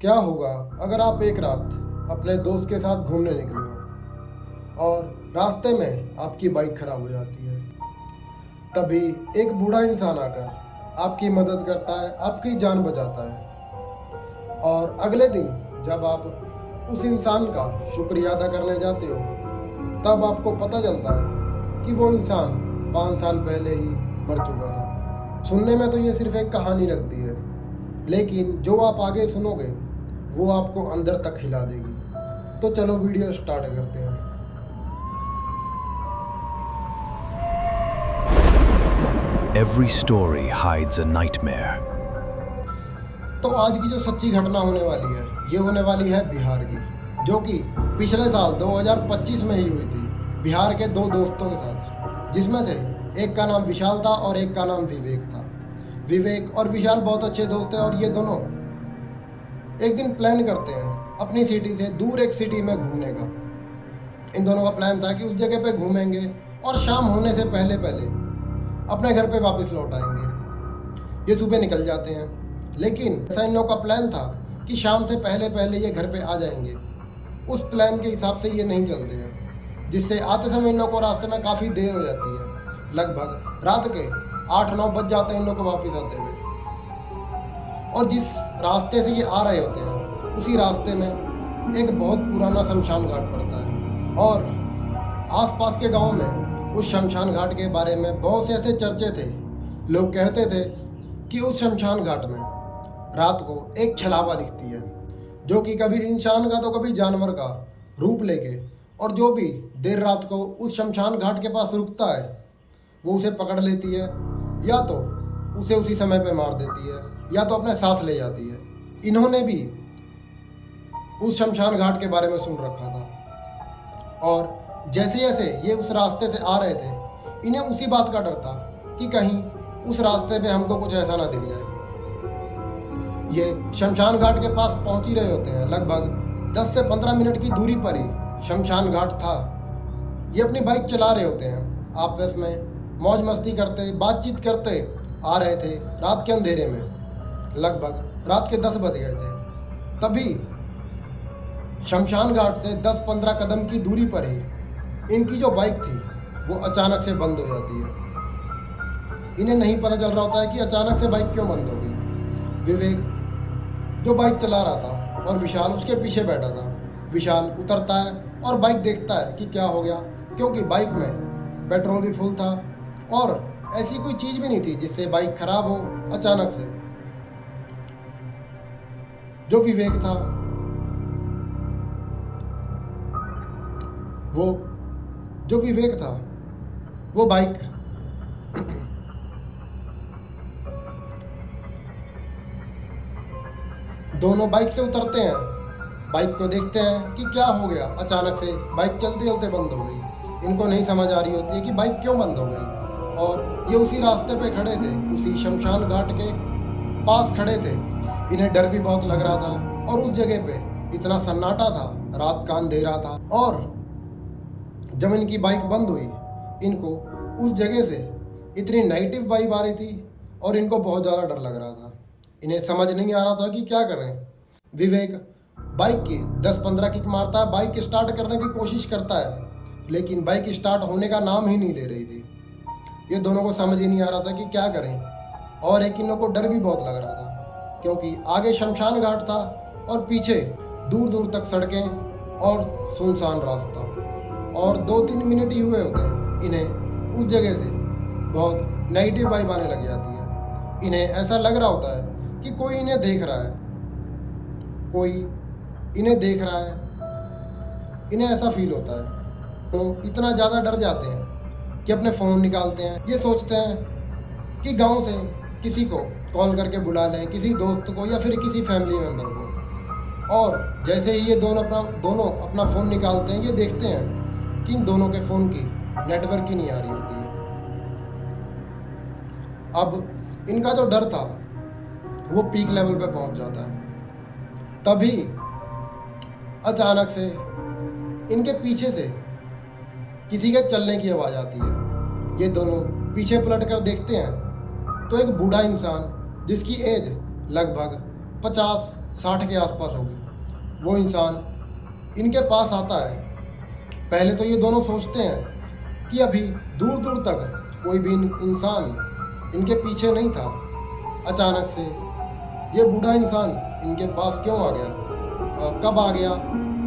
क्या होगा अगर आप एक रात अपने दोस्त के साथ घूमने निकले हो और रास्ते में आपकी बाइक खराब हो जाती है। तभी एक बूढ़ा इंसान आकर आपकी मदद करता है, आपकी जान बचाता है। और अगले दिन जब आप उस इंसान का शुक्रिया अदा करने जाते हो, तब आपको पता चलता है कि वो इंसान 5 साल पहले ही मर चुका था। सुनने में तो ये सिर्फ एक कहानी लगती है, लेकिन जो आप आगे सुनोगे वो आपको अंदर तक हिला देगी। तो चलो वीडियो स्टार्ट करते हैं। Every story hides a nightmare. तो आज की जो सच्ची घटना होने वाली है, ये होने वाली है बिहार की, जो कि पिछले साल 2025 में ही हुई थी बिहार के दो दोस्तों के साथ, जिसमें से एक का नाम विशाल था और एक का नाम विवेक था। विवेक और विशाल बहुत अच्छे दोस्त हैं और ये दोनों एक दिन प्लान करते हैं अपनी सिटी से दूर एक सिटी में घूमने का। इन दोनों का प्लान था कि उस जगह पे घूमेंगे और शाम होने से पहले पहले अपने घर पे वापस लौट आएंगे। ये सुबह निकल जाते हैं, लेकिन ऐसा इन लोगों का प्लान था कि शाम से पहले पहले ये घर पे आ जाएंगे। उस प्लान के हिसाब से ये नहीं चलते हैं, जिससे आते समय इन लोगों को रास्ते में काफ़ी देर हो जाती है। लगभग रात के 8-9 बज जाते हैं इन लोगों को वापस आते हुए। और जिस रास्ते से ये आ रहे होते हैं, उसी रास्ते में एक बहुत पुराना शमशान घाट पड़ता है। और आसपास के गांव में उस शमशान घाट के बारे में बहुत से ऐसे चर्चे थे। लोग कहते थे कि उस शमशान घाट में रात को एक छलावा दिखती है, जो कि कभी इंसान का तो कभी जानवर का रूप लेके, और जो भी देर रात को उस शमशान घाट के पास रुकता है वो उसे पकड़ लेती है, या तो उसे उसी समय पे मार देती है, या तो अपने साथ ले जाती है। इन्होंने भी उस शमशान घाट के बारे में सुन रखा था, और जैसे जैसे ये उस रास्ते से आ रहे थे, इन्हें उसी बात का डर था कि कहीं उस रास्ते पे हमको कुछ ऐसा ना दिख जाए। ये शमशान घाट के पास पहुंच ही रहे होते हैं। लगभग 10 से 15 मिनट की दूरी पर ही शमशान घाट था। ये अपनी बाइक चला रहे होते हैं, आपस में मौज मस्ती करते, बातचीत करते आ रहे थे रात के अंधेरे में। लगभग रात के 10 बज गए थे। तभी शमशान घाट से 10-15 कदम की दूरी पर ही इनकी जो बाइक थी वो अचानक से बंद हो जाती है। इन्हें नहीं पता चल रहा होता है कि अचानक से बाइक क्यों बंद हो गई। विवेक जो बाइक चला रहा था और विशाल उसके पीछे बैठा था। विशाल उतरता है और बाइक देखता है कि क्या हो गया, क्योंकि बाइक में पेट्रोल भी फुल था और ऐसी कोई चीज़ भी नहीं थी जिससे बाइक खराब हो अचानक से। जो विवेक था वो बाइक दोनों बाइक से उतरते हैं, बाइक को देखते हैं कि क्या हो गया, अचानक से बाइक चलते चलते बंद हो गई। इनको नहीं समझ आ रही होती है कि बाइक क्यों बंद हो गई। और ये उसी रास्ते पे खड़े थे, उसी शमशान घाट के पास खड़े थे। इन्हें डर भी बहुत लग रहा था और उस जगह पे इतना सन्नाटा था, रात का अंधेरा था। और जब इनकी बाइक बंद हुई, इनको उस जगह से इतनी नेगेटिव वाइब आ रही थी और इनको बहुत ज़्यादा डर लग रहा था। इन्हें समझ नहीं आ रहा था कि क्या करें। विवेक बाइक की 10-15 किक मारता है, बाइक स्टार्ट करने की कोशिश करता है, लेकिन बाइक स्टार्ट होने का नाम ही नहीं ले रही थी। ये दोनों को समझ ही नहीं आ रहा था कि क्या करें। और एक इन लोगों को डर भी बहुत लग रहा था, क्योंकि आगे शमशान घाट था और पीछे दूर दूर तक सड़कें और सुनसान रास्ता। और 2-3 मिनट ही हुए होते हैं, इन्हें उस जगह से बहुत नेगेटिव वाइब आने लग जाती है। इन्हें ऐसा लग रहा होता है कि कोई इन्हें देख रहा है, कोई इन्हें देख रहा है। इन्हें ऐसा फील होता है। तो इतना ज़्यादा डर जाते हैं कि अपने फ़ोन निकालते हैं। ये सोचते हैं कि गांव से किसी को कॉल करके बुला लें, किसी दोस्त को या फिर किसी फैमिली मेम्बर को। और जैसे ही ये दोनों अपना फ़ोन निकालते हैं, ये देखते हैं कि इन दोनों के फ़ोन की नेटवर्क ही नहीं आ रही होती है। अब इनका जो डर था वो पीक लेवल पे पहुंच जाता है। तभी अचानक से इनके पीछे से किसी के चलने की आवाज़ आती है। ये दोनों पीछे पलट कर देखते हैं तो एक बूढ़ा इंसान, जिसकी एज लगभग 50 60 के आसपास होगी। वो इंसान इनके पास आता है। पहले तो ये दोनों सोचते हैं कि अभी दूर दूर तक कोई भी इंसान इनके पीछे नहीं था। अचानक से ये बूढ़ा इंसान इनके पास क्यों आ गया, कब आ गया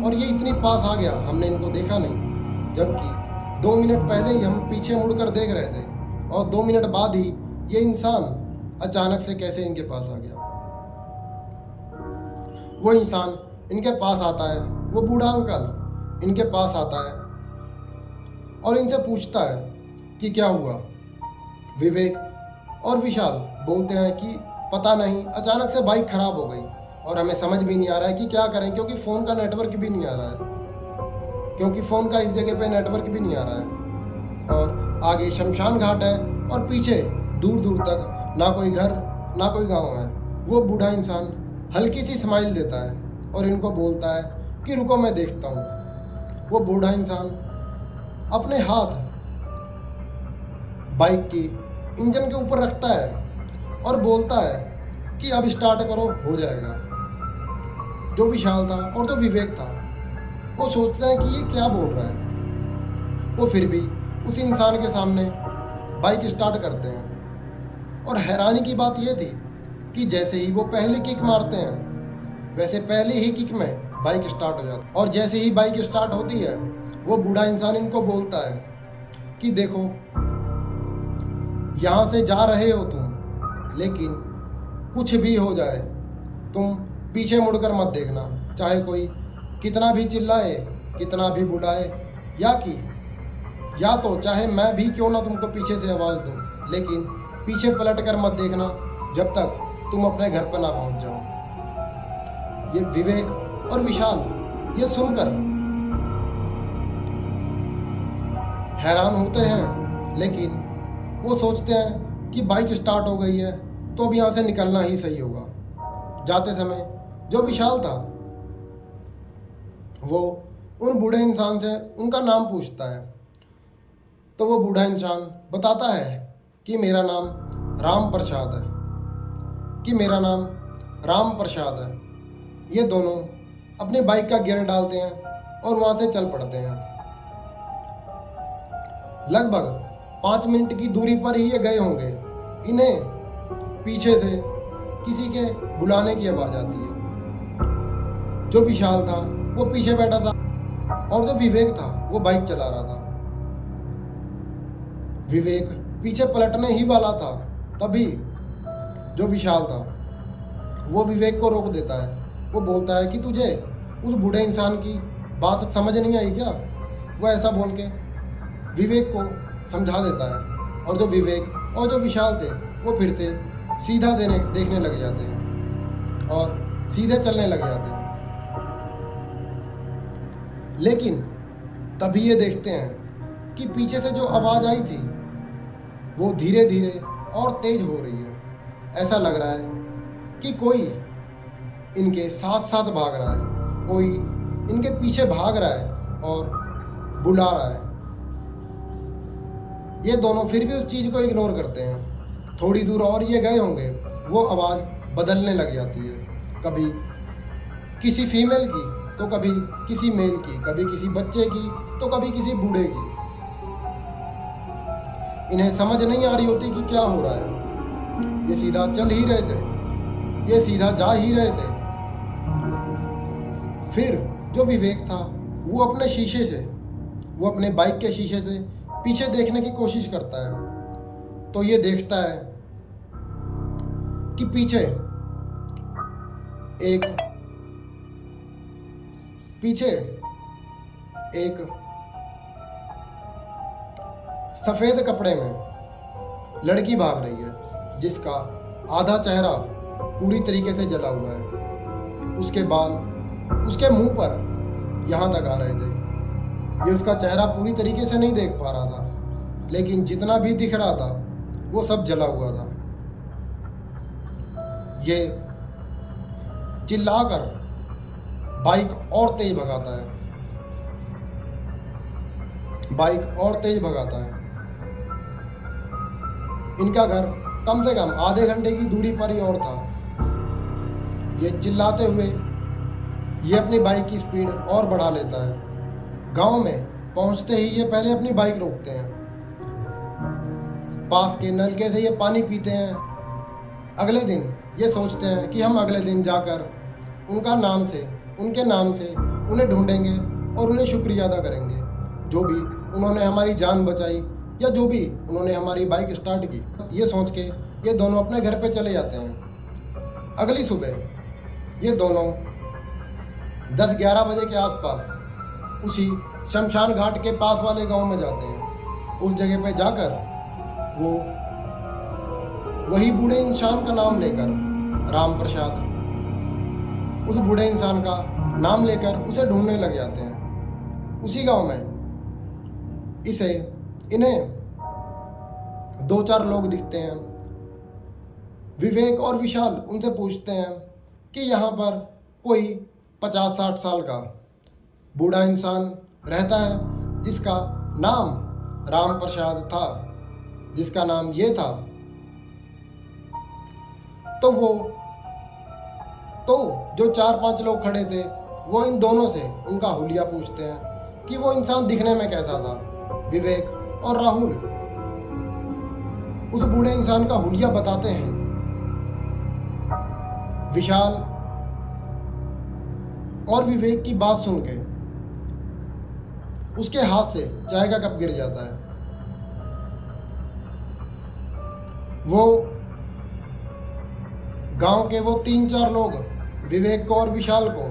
और ये इतनी पास आ गया, हमने इनको देखा नहीं। जबकि 2 मिनट पहले ही हम पीछे मुड़कर देख रहे थे और 2 मिनट बाद ही ये इंसान अचानक से कैसे इनके पास आ गया। वो इंसान इनके पास आता है, वो बूढ़ा अंकल इनके पास आता है और इनसे पूछता है कि क्या हुआ। विवेक और विशाल बोलते हैं कि पता नहीं, अचानक से बाइक खराब हो गई और हमें समझ भी नहीं आ रहा है कि क्या करें, क्योंकि फ़ोन का नेटवर्क भी नहीं आ रहा है, क्योंकि फ़ोन का इस जगह पे नेटवर्क भी नहीं आ रहा है। और आगे शमशान घाट है और पीछे दूर दूर तक ना कोई घर ना कोई गांव है। वो बूढ़ा इंसान हल्की सी स्माइल देता है और इनको बोलता है कि रुको मैं देखता हूँ। वो बूढ़ा इंसान अपने हाथ बाइक की इंजन के ऊपर रखता है और बोलता है कि अब स्टार्ट करो, हो जाएगा। जो विशाल था और जो विवेक था वो सोचते हैं कि ये क्या बोल रहा है। वो फिर भी उस इंसान के सामने बाइक स्टार्ट करते हैं और हैरानी की बात ये थी कि जैसे ही वो पहली किक मारते हैं वैसे पहली ही किक में बाइक स्टार्ट हो जाती है। और जैसे ही बाइक स्टार्ट होती है वो बूढ़ा इंसान इनको बोलता है कि देखो, यहाँ से जा रहे हो तुम, लेकिन कुछ भी हो जाए तुम पीछे मुड़कर मत देखना। चाहे कोई कितना भी चिल्लाए, कितना भी बुलाए, या तो चाहे मैं भी क्यों ना तुमको पीछे से आवाज़ दूं, लेकिन पीछे पलट कर मत देखना जब तक तुम अपने घर पर ना पहुंच जाओ। ये विवेक और विशाल ये सुनकर हैरान होते हैं, लेकिन वो सोचते हैं कि बाइक स्टार्ट हो गई है तो अब यहाँ से निकलना ही सही होगा। जाते समय जो विशाल था वो उन बूढ़े इंसान से उनका नाम पूछता है, तो वो बूढ़ा इंसान बताता है कि मेरा नाम राम प्रसाद है, ये दोनों अपनी बाइक का गियर डालते हैं और वहाँ से चल पड़ते हैं। लगभग 5 मिनट की दूरी पर ही ये गए होंगे। इन्हें पीछे से किसी के बुलाने की आवाज़ आती है। जो विशाल था वो पीछे बैठा था और जो विवेक था वो बाइक चला रहा था। विवेक पीछे पलटने ही वाला था, तभी जो विशाल था वो विवेक को रोक देता है। वो बोलता है कि तुझे उस बूढ़े इंसान की बात समझ नहीं आई क्या। वो ऐसा बोल के विवेक को समझा देता है और जो विवेक और जो विशाल थे वो फिर से सीधा देखने लग जाते हैं और सीधे चलने लग जाते हैं। लेकिन तभी ये देखते हैं कि पीछे से जो आवाज़ आई थी वो धीरे धीरे और तेज हो रही है। ऐसा लग रहा है कि कोई इनके साथ साथ भाग रहा है, कोई इनके पीछे भाग रहा है और बुला रहा है। ये दोनों फिर भी उस चीज़ को इग्नोर करते हैं। थोड़ी दूर और ये गए होंगे, वो आवाज़ बदलने लग जाती है, कभी किसी फीमेल की तो कभी किसी मेल की, कभी किसी बच्चे की तो कभी किसी बूढ़े की। इन्हें समझ नहीं आ रही होती कि क्या हो रहा है। ये सीधा चल ही रहे थे, ये सीधा जा ही रहे थे। फिर जो विवेक था वो अपने बाइक के शीशे से पीछे देखने की कोशिश करता है, तो ये देखता है कि पीछे एक सफ़ेद कपड़े में लड़की भाग रही है, जिसका आधा चेहरा पूरी तरीके से जला हुआ है। उसके बाल उसके मुंह पर यहाँ तक आ रहे थे। ये उसका चेहरा पूरी तरीके से नहीं देख पा रहा था, लेकिन जितना भी दिख रहा था वो सब जला हुआ था। ये चिल्लाकर बाइक और तेज भगाता है। इनका घर कम से कम आधे घंटे की दूरी पर ही और था। ये चिल्लाते हुए ये अपनी बाइक की स्पीड और बढ़ा लेता है। गांव में पहुंचते ही ये पहले अपनी बाइक रोकते हैं, पास के नलके से ये पानी पीते हैं। अगले दिन ये सोचते हैं कि हम अगले दिन जाकर उनके नाम से उन्हें ढूंढेंगे और उन्हें शुक्रिया अदा करेंगे, जो भी उन्होंने हमारी जान बचाई या जो भी उन्होंने हमारी बाइक स्टार्ट की। ये सोच के ये दोनों अपने घर पे चले जाते हैं। अगली सुबह ये दोनों 10-11 बजे के आसपास उसी शमशान घाट के पास वाले गांव में जाते हैं। उस जगह पे जाकर वो वही बूढ़े इंसान का नाम लेकर, राम प्रसाद, उस बूढ़े इंसान का नाम लेकर उसे ढूंढने लग जाते हैं। उसी गांव में इन्हें 2-4 लोग दिखते हैं। विवेक और विशाल उनसे पूछते हैं कि यहाँ पर कोई 50-60 साल का बूढ़ा इंसान रहता है जिसका नाम राम प्रसाद था, जिसका नाम ये था। तो जो 4-5 लोग खड़े थे वो इन दोनों से उनका हुलिया पूछते हैं कि वो इंसान दिखने में कैसा था। विवेक और राहुल उस बूढ़े इंसान का हुलिया बताते हैं। विशाल और विवेक की बात सुन के उसके हाथ से चाय का कप गिर जाता है। वो गांव के वो 3-4 लोग विवेक को और विशाल को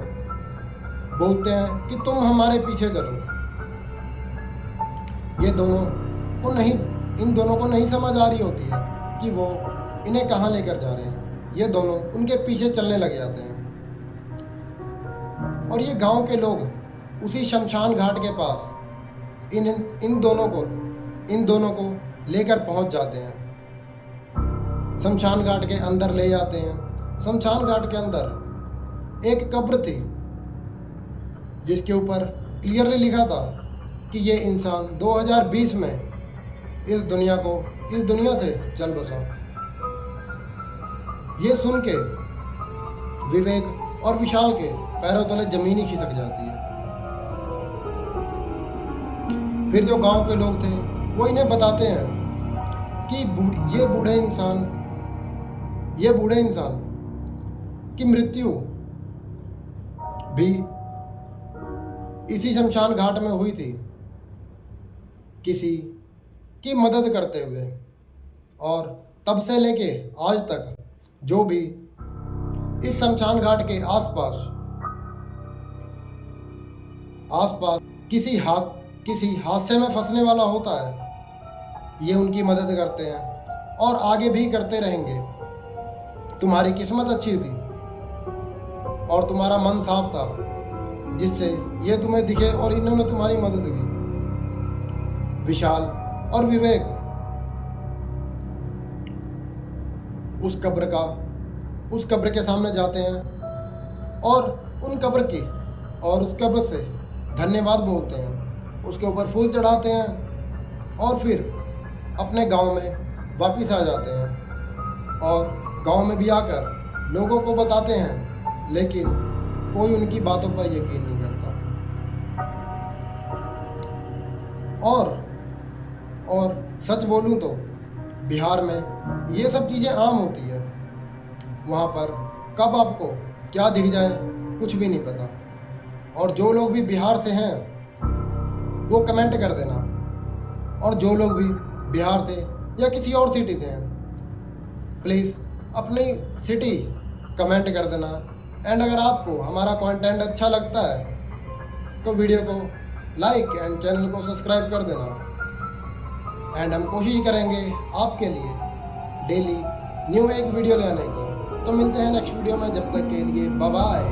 बोलते हैं कि तुम हमारे पीछे चलो। इन दोनों को नहीं समझ आ रही होती है कि वो इन्हें कहाँ लेकर जा रहे हैं। ये दोनों उनके पीछे चलने लग जाते हैं और ये गांव के लोग उसी शमशान घाट के पास इन दोनों को लेकर पहुंच जाते हैं। शमशान घाट के अंदर ले जाते हैं। शमशान घाट के अंदर एक कब्र थी जिसके ऊपर क्लियरली लिखा था कि ये इंसान 2020 में इस दुनिया से चल बसा। ये सुन के विवेक और विशाल के पैरों तले जमीन ही खिसक जाती है। फिर जो गांव के लोग थे वो इन्हें बताते हैं कि ये बूढ़े इंसान की मृत्यु भी इसी शमशान घाट में हुई थी, किसी की मदद करते हुए। और तब से लेके आज तक जो भी इस शमशान घाट के आसपास किसी हादसे में फंसने वाला होता है, ये उनकी मदद करते हैं और आगे भी करते रहेंगे। तुम्हारी किस्मत अच्छी थी और तुम्हारा मन साफ था जिससे ये तुम्हें दिखे और इन्होंने तुम्हारी मदद की। विशाल और विवेक उस कब्र के सामने जाते हैं और उस कब्र से धन्यवाद बोलते हैं, उसके ऊपर फूल चढ़ाते हैं और फिर अपने गांव में वापस आ जाते हैं और गांव में भी आकर लोगों को बताते हैं, लेकिन कोई उनकी बातों पर यकीन नहीं करता। और सच बोलूं तो बिहार में ये सब चीज़ें आम होती है। वहाँ पर कब आपको क्या दिख जाए कुछ भी नहीं पता। और जो लोग भी बिहार से हैं वो कमेंट कर देना, और जो लोग भी बिहार से या किसी और सिटी से हैं प्लीज़ अपनी सिटी कमेंट कर देना। एंड अगर आपको हमारा कंटेंट अच्छा लगता है तो वीडियो को लाइक एंड चैनल को सब्सक्राइब कर देना। एंड हम कोशिश करेंगे आपके लिए डेली न्यू एक वीडियो ले आने की। तो मिलते हैं नेक्स्ट वीडियो में, जब तक के लिए बाय बाय।